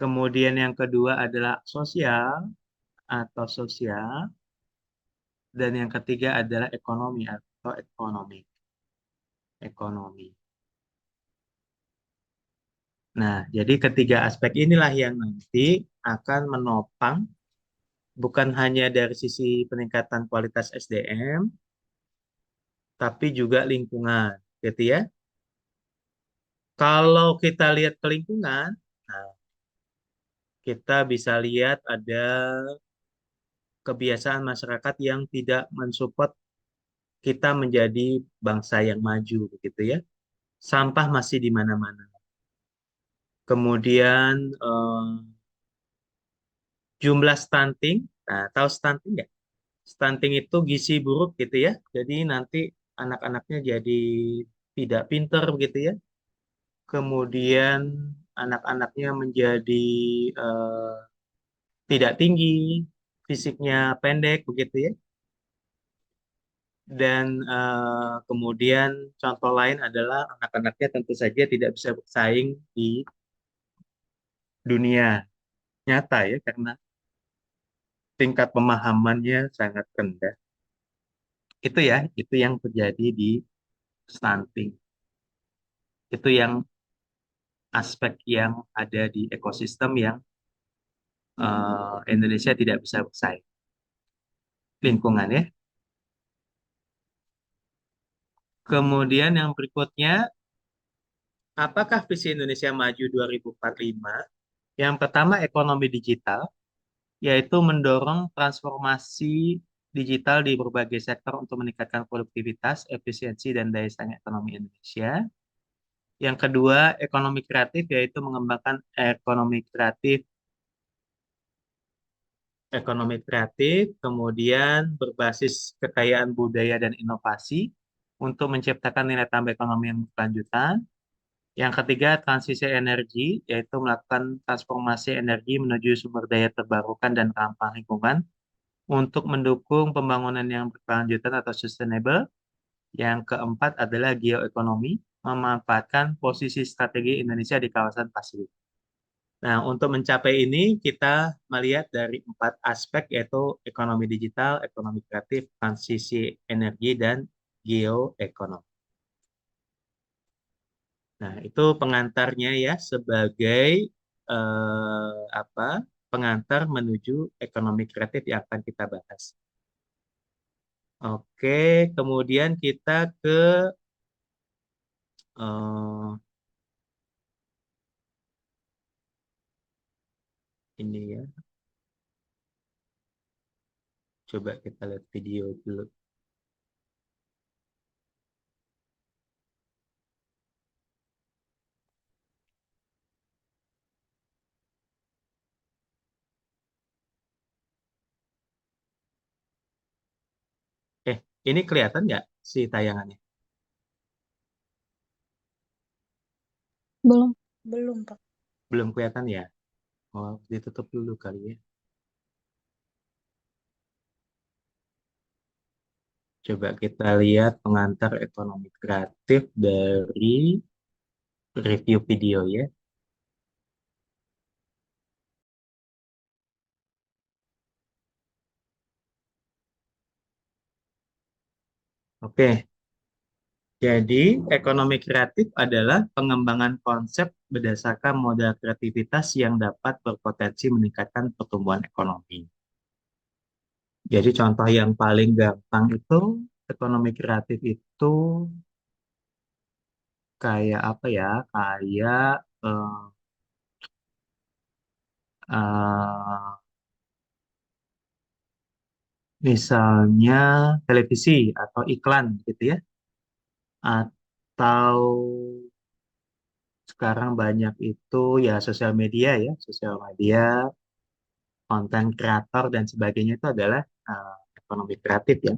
Kemudian yang kedua adalah sosial atau sosial. Dan yang ketiga adalah ekonomi atau ekonomi. Ekonomi. Nah, jadi ketiga aspek inilah yang nanti akan menopang bukan hanya dari sisi peningkatan kualitas SDM, tapi juga lingkungan, gitu ya. Kalau kita lihat ke lingkungan, nah, kita bisa lihat ada kebiasaan masyarakat yang tidak mensupport kita menjadi bangsa yang maju, begitu ya. Sampah masih di mana-mana. Kemudian jumlah stunting, nah tahu stunting nggak? Stunting itu gizi buruk gitu ya. Jadi nanti anak-anaknya jadi tidak pinter gitu ya. Kemudian anak-anaknya menjadi eh, tidak tinggi, fisiknya pendek begitu ya. Dan kemudian contoh lain adalah anak-anaknya tentu saja tidak bisa bersaing di dunia nyata ya karena tingkat pemahamannya sangat rendah. Itu ya, itu yang terjadi di stunting. Itu yang aspek yang ada di ekosistem yang Indonesia tidak bisa bersaing. Lingkungan ya. Kemudian yang berikutnya, apakah visi Indonesia Maju 2045? Yang pertama ekonomi digital, yaitu mendorong transformasi digital di berbagai sektor untuk meningkatkan produktivitas, efisiensi, dan daya saing ekonomi Indonesia. Yang kedua, ekonomi kreatif, yaitu mengembangkan ekonomi kreatif, kemudian berbasis kekayaan budaya dan inovasi untuk menciptakan nilai tambah ekonomi yang berkelanjutan. Yang ketiga, transisi energi, yaitu melakukan transformasi energi menuju sumber daya terbarukan dan ramah lingkungan untuk mendukung pembangunan yang berkelanjutan atau sustainable. Yang keempat adalah geoekonomi, memanfaatkan posisi strategi Indonesia di kawasan Pasifik. Nah, untuk mencapai ini kita melihat dari 4 aspek yaitu ekonomi digital, ekonomi kreatif, transisi energi, dan geoekonomi. Nah, itu pengantarnya ya sebagai apa? Pengantar menuju ekonomi kreatif yang akan kita bahas. Oke, kemudian kita ke eh, ini ya. Coba kita lihat video dulu. Ini kelihatan nggak si tayangannya? Belum. Belum, Pak. Belum kelihatan ya? Oh, ditutup dulu kali ya. Coba kita lihat pengantar ekonomi kreatif dari review video ya. Oke, jadi ekonomi kreatif adalah pengembangan konsep berdasarkan modal kreativitas yang dapat berpotensi meningkatkan pertumbuhan ekonomi. Jadi contoh yang paling gampang itu ekonomi kreatif itu kayak apa ya? Kayak eh, eh, misalnya televisi atau iklan gitu ya, atau sekarang banyak itu ya sosial media, konten kreator dan sebagainya itu adalah ekonomi kreatif ya,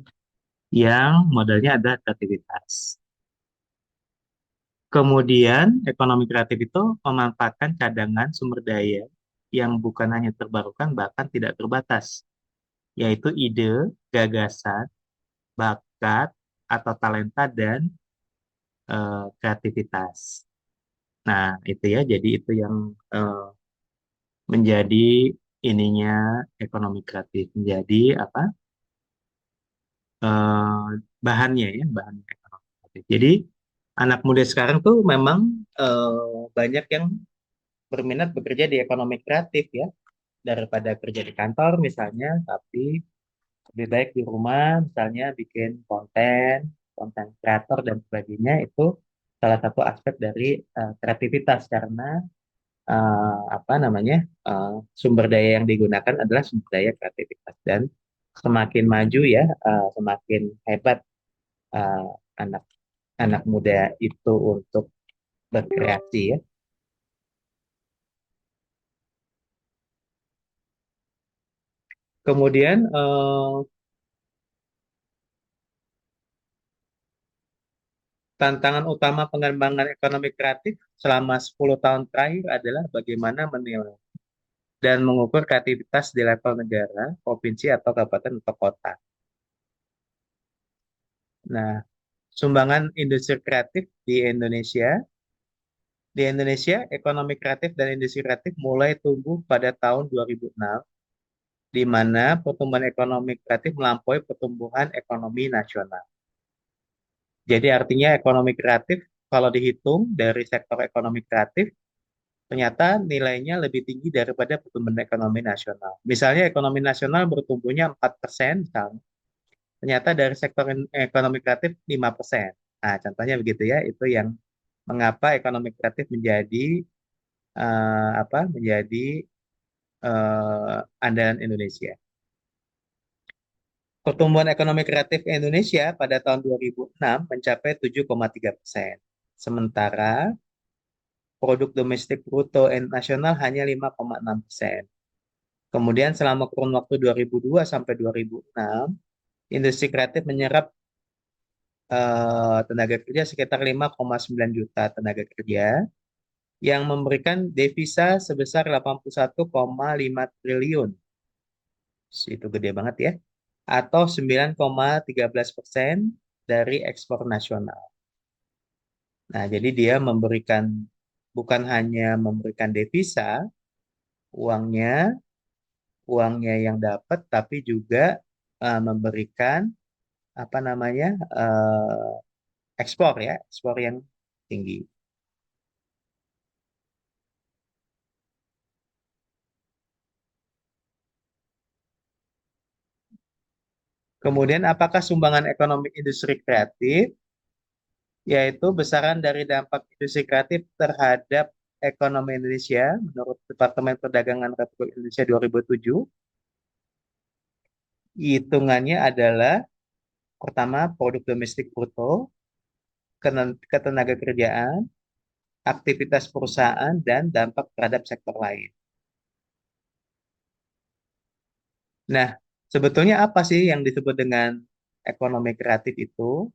yang modelnya adalah kreativitas. Kemudian ekonomi kreatif itu memanfaatkan cadangan sumber daya yang bukan hanya terbarukan bahkan tidak terbatas, yaitu ide, gagasan, bakat atau talenta dan kreativitas. Nah, itu ya, jadi itu yang menjadi ininya ekonomi kreatif, menjadi apa? eh, bahannya ya, bahan ekonomi kreatif. Jadi anak muda sekarang tuh memang banyak yang berminat bekerja di ekonomi kreatif ya, daripada kerja di kantor misalnya, tapi lebih baik di rumah misalnya bikin konten, konten kreator dan sebagainya itu salah satu aspek dari kreativitas karena apa namanya eh, sumber daya yang digunakan adalah sumber daya kreativitas dan semakin maju ya semakin hebat eh, anak anak muda itu untuk berkreasi ya. Kemudian tantangan utama pengembangan ekonomi kreatif selama 10 tahun terakhir adalah bagaimana menilai dan mengukur kreativitas di level negara, provinsi atau kabupaten atau kota. Nah, sumbangan industri kreatif di Indonesia, ekonomi kreatif dan industri kreatif mulai tumbuh pada tahun 2006, di mana pertumbuhan ekonomi kreatif melampaui pertumbuhan ekonomi nasional. Jadi artinya ekonomi kreatif, kalau dihitung dari sektor ekonomi kreatif, ternyata nilainya lebih tinggi daripada pertumbuhan ekonomi nasional. Misalnya ekonomi nasional bertumbuhnya 4%, misalnya. Ternyata dari sektor ekonomi kreatif 5%. Nah, contohnya begitu ya, itu yang mengapa ekonomi kreatif menjadi menjadi andalan Indonesia. Pertumbuhan ekonomi kreatif Indonesia pada tahun 2006 mencapai 7,3%. Sementara produk domestik bruto nasional hanya 5,6%. Kemudian selama kurun waktu 2002 sampai 2006, industri kreatif menyerap tenaga kerja sekitar 5,9 juta tenaga kerja yang memberikan devisa sebesar 81,5 triliun. Itu gede banget ya. Atau 9,13% dari ekspor nasional. Nah, jadi dia bukan hanya memberikan devisa, uangnya, uangnya yang dapat, tapi juga memberikan apa namanya ekspor ya, ekspor yang tinggi. Kemudian apakah sumbangan ekonomi industri kreatif, yaitu besaran dari dampak industri kreatif terhadap ekonomi Indonesia menurut Departemen Perdagangan Republik Indonesia 2007, hitungannya adalah pertama produk domestik bruto, ketenaga kerjaan, aktivitas perusahaan, dan dampak terhadap sektor lain. Nah, sebetulnya apa sih yang disebut dengan ekonomi kreatif itu?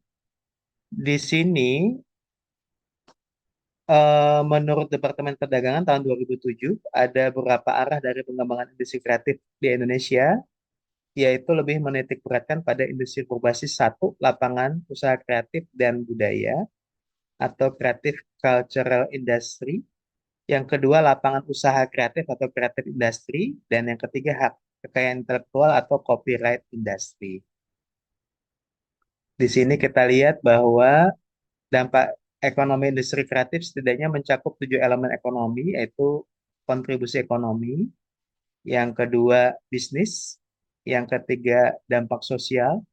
Di sini, menurut Departemen Perdagangan tahun 2007, ada beberapa arah dari pengembangan industri kreatif di Indonesia yaitu lebih menitik beratkan pada industri berbasis satu, lapangan usaha kreatif dan budaya atau creative cultural industry. Yang kedua, lapangan usaha kreatif atau creative industry. Dan yang ketiga, hak kekayaan intelektual atau copyright industry. Di sini kita lihat bahwa dampak ekonomi industri kreatif setidaknya mencakup 7 elemen ekonomi, yaitu kontribusi ekonomi, yang kedua bisnis, yang ketiga dampak sosial,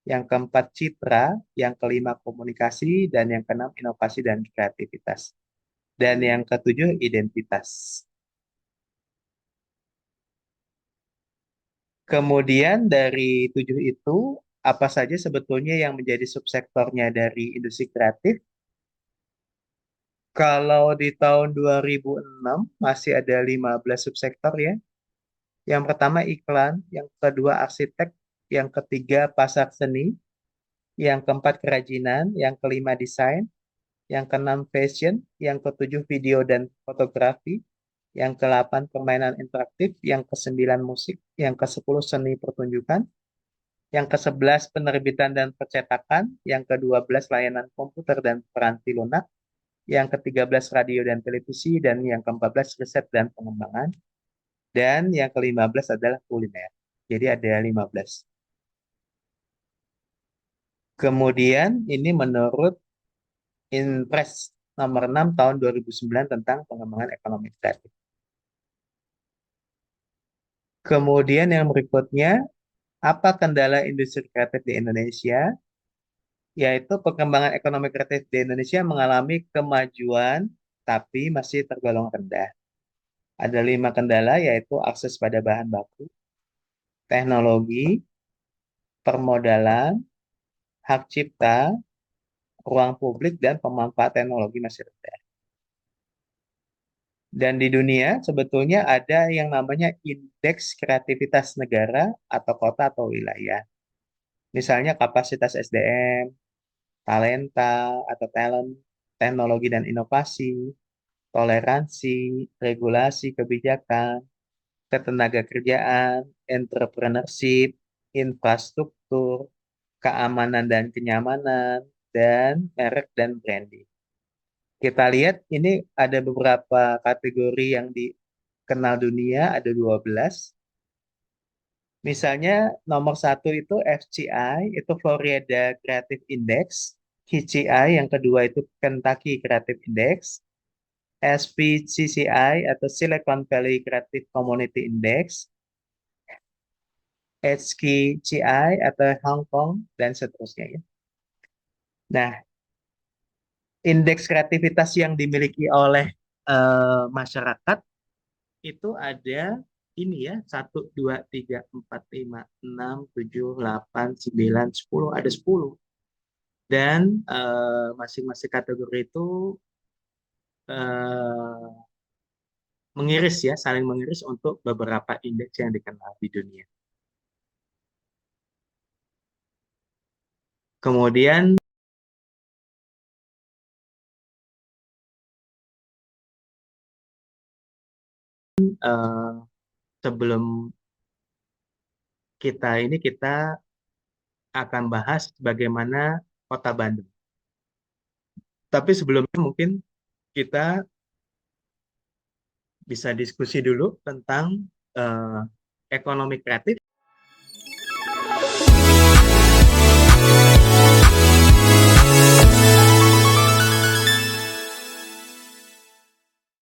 yang keempat citra, yang kelima komunikasi, dan yang keenam inovasi dan kreativitas. Dan yang ketujuh identitas. Kemudian dari 7 itu, apa saja sebetulnya yang menjadi subsektornya dari industri kreatif? Kalau di tahun 2006 masih ada 15 subsektor ya. Yang pertama iklan, yang kedua arsitek, yang ketiga pasar seni, yang keempat kerajinan, yang kelima desain, yang keenam fashion, yang ketujuh video dan fotografi, yang ke-8 permainan interaktif, yang ke-9 musik, yang ke-10 seni pertunjukan, yang ke-11 penerbitan dan percetakan, yang ke-12 layanan komputer dan peranti lunak, yang ke-13 radio dan televisi, dan yang ke-14 riset dan pengembangan, dan yang ke-15 adalah kuliner. Jadi ada 15. Kemudian ini menurut Inpres nomor 6 tahun 2009 tentang pengembangan ekonomi kreatif. Kemudian yang berikutnya, apa kendala industri kreatif di Indonesia? Yaitu perkembangan ekonomi kreatif di Indonesia mengalami kemajuan, tapi masih tergolong rendah. Ada 5 kendala, yaitu akses pada bahan baku, teknologi, permodalan, hak cipta, ruang publik, dan pemanfaat teknologi masih rendah. Dan di dunia sebetulnya ada yang namanya indeks kreativitas negara atau kota atau wilayah. Misalnya kapasitas SDM, talenta atau talent, teknologi dan inovasi, toleransi, regulasi kebijakan, ketenaga kerjaan, entrepreneurship, infrastruktur, keamanan dan kenyamanan, dan merek dan branding. Kita lihat ini ada beberapa kategori yang dikenal dunia, ada 12. Misalnya nomor 1 itu FCI, itu Florida Creative Index. HCI yang kedua itu Kentucky Creative Index. SPCCI atau Silicon Valley Creative Community Index. HKCI atau Hong Kong, dan seterusnya ya. Nah, indeks kreativitas yang dimiliki oleh masyarakat itu ada ini ya, 1, 2, 3, 4, 5, 6, 7, 8, 9, 10, ada 10. Dan masing-masing kategori itu mengiris ya, saling mengiris untuk beberapa indeks yang dikenal di dunia. Kemudian sebelum kita akan bahas bagaimana Kota Bandung. Tapi sebelumnya mungkin kita bisa diskusi dulu tentang ekonomi kreatif